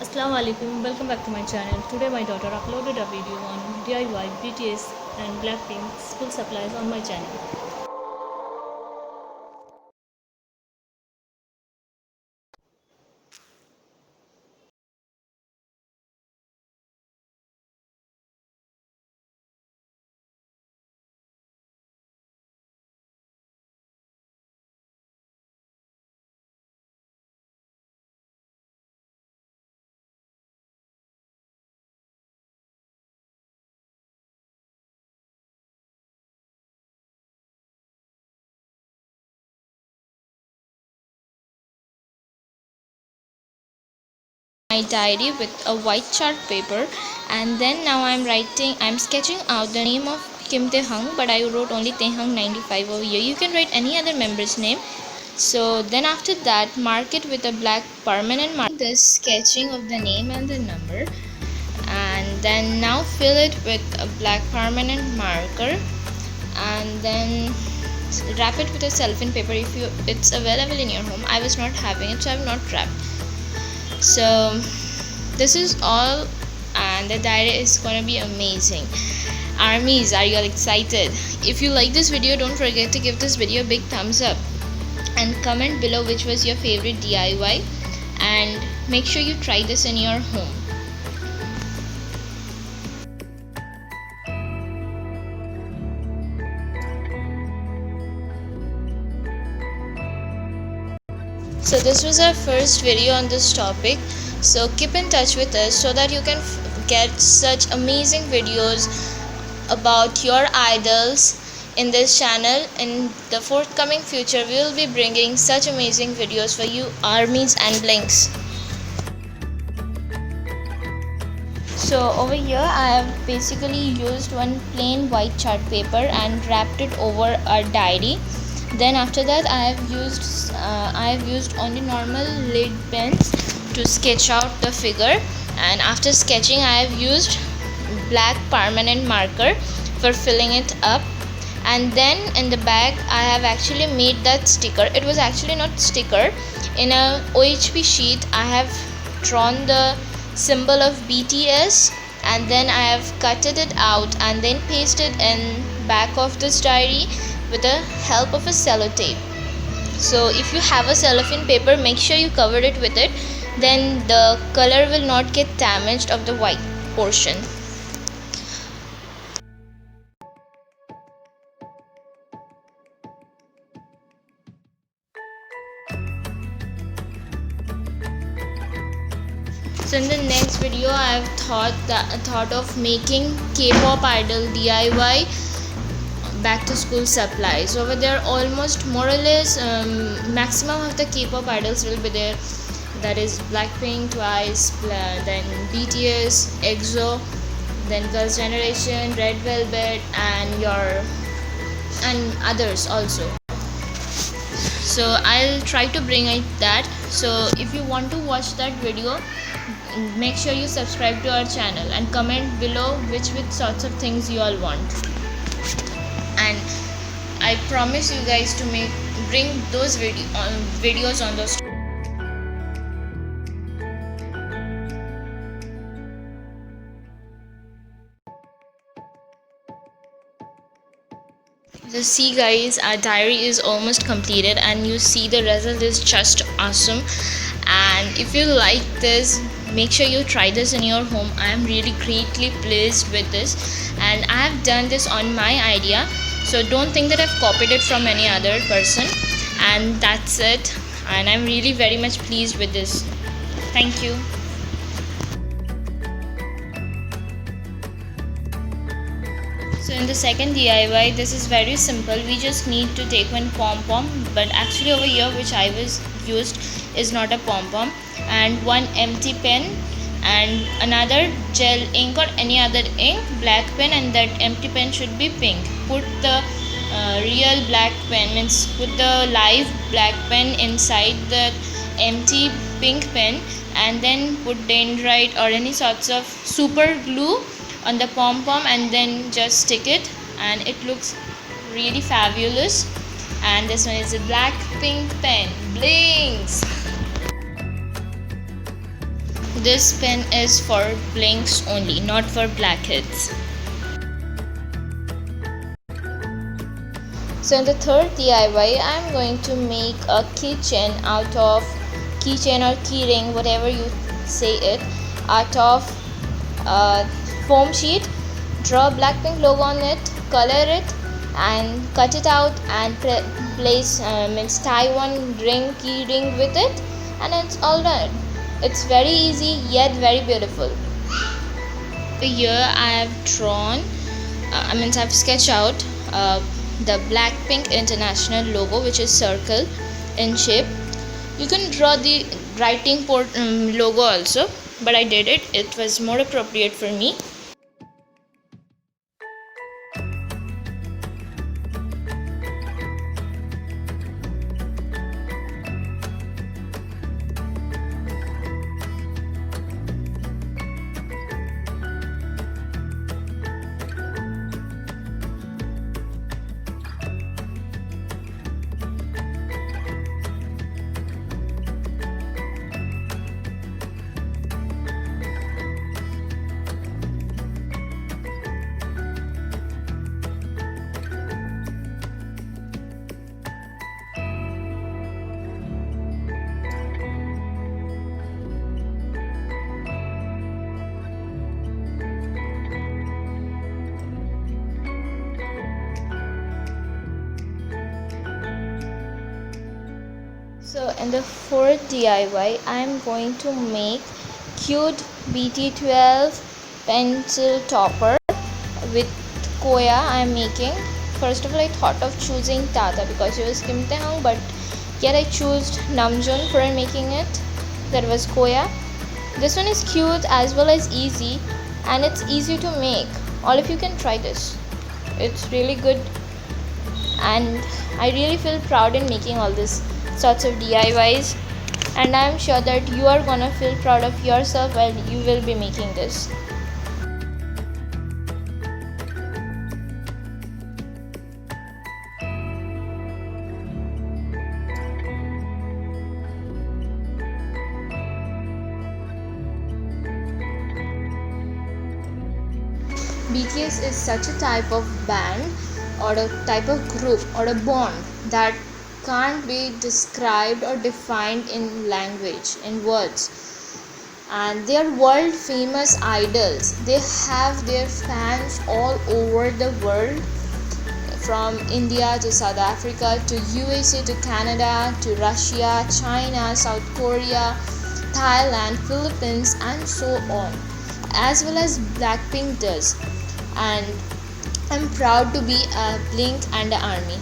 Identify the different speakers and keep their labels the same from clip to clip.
Speaker 1: Assalamualaikum, welcome back to my channel. Today my daughter uploaded a video on DIY BTS and Blackpink school supplies on my channel.
Speaker 2: My diary with a white chart paper, and then now I'm sketching out the name of Kim Tae Hung, but I wrote only Tae Hung 95 over here. You can write any other member's name. So then after that, mark it with a black permanent marker, the sketching of the name and the number, and then now fill it with a black permanent marker, and then wrap it with a cellophane paper if it's available in your home. I was not having it, so I've not wrapped. So this is all, and the diary is gonna be amazing. Armies, are you all excited? If you like this video, don't forget to give this video a big thumbs up and comment below which was your favorite DIY, and make sure you try this in your home. So this was our first video on this topic, so keep in touch with us so that you can get such amazing videos about your idols in this channel. In the forthcoming future, we will be bringing such amazing videos for you, armies and blinks. So over here I have basically used one plain white chart paper and wrapped it over a diary. Then after that I have used only normal lead pens to sketch out the figure, and after sketching I have used black permanent marker for filling it up. And then in the back I have actually made that sticker. It was actually not sticker. In a OHP sheet I have drawn the symbol of BTS, and then I have cutted it out and then pasted in back of this diary with the help of a sellotape. So if you have a cellophane paper, make sure you cover it with it, then the color will not get damaged of the white portion. So in the next video I have thought of making K-pop idol DIY back to school supplies. Over there almost more or less maximum of the K-pop idols will be there. That is Blackpink, Twice, then BTS, EXO, then Girls' Generation, Red Velvet, and others also. So I'll try to bring it that. So if you want to watch that video, make sure you subscribe to our channel and comment below which sorts of things you all want, and I promise you guys to bring those videos on those. So see guys, our diary is almost completed and you see the result is just awesome. And if you like this, make sure you try this in your home. I am really greatly pleased with this, and I have done this on my idea, so don't think that I've copied it from any other person. And that's it, and I'm really very much pleased with this. Thank you. So in the second DIY, this is very simple. We just need to take one pom-pom, but actually over here which I was used is not a pom-pom, and one empty pen and another gel ink or any other ink, black pen, and that empty pen should be pink. Put the real black pen, means put the live black pen inside the empty pink pen, and then put dendrite or any sorts of super glue on the pom-pom, and then just stick it, and it looks really fabulous. And this one is a black pink pen, blinks. this pen is for blinks only, not for blackheads. So in the third DIY, I'm going to make a keychain out of keychain or keyring, whatever you say it, out of foam sheet. Draw Blackpink logo on it, color it, and cut it out and tie one key ring with it, and it's all done. It's very easy yet very beautiful. Here I have drawn, I've sketched out the Blackpink International logo, which is circle in shape. You can draw the writing logo also, but I did it. It was more appropriate for me. So in the fourth DIY, I am going to make cute BT12 pencil topper with Koya. I am making. First of all, I thought of choosing Tata because it was Kim Tae-hung, but yet I chose Namjoon for making it. That was Koya. This one is cute as well as easy, and it's easy to make. All of you can try this. It's really good, and I really feel proud in making all this sorts of DIYs, and I am sure that you are gonna feel proud of yourself while you will be making this. BTS is such a type of band or a type of group or a bond that can't be described or defined in language, in words, and they are world famous idols. They have their fans all over the world, from India to South Africa to USA to Canada to Russia, China, South Korea, Thailand, Philippines, and so on, as well as Blackpink does. And I'm proud to be a Blink and an ARMY.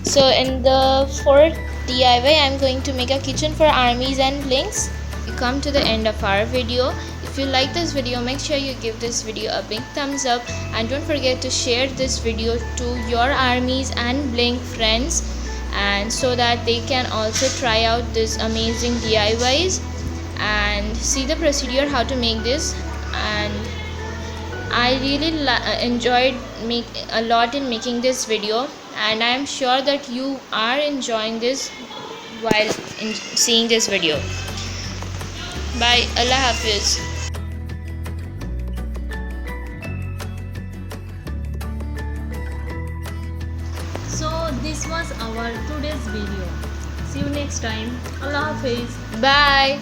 Speaker 2: So in the fourth DIY, I'm going to make a kitchen for armies and blinks. We come to the end of our video. If you like this video, make sure you give this video a big thumbs up, and don't forget to share this video to your armies and blink friends, and so that they can also try out this amazing DIYs and see the procedure how to make this. And I really enjoyed a lot in making this video, and I am sure that you are enjoying this while seeing this video. Bye. Allah Hafiz.
Speaker 1: So this was our today's video. See you next time. Allah Hafiz.
Speaker 2: Bye.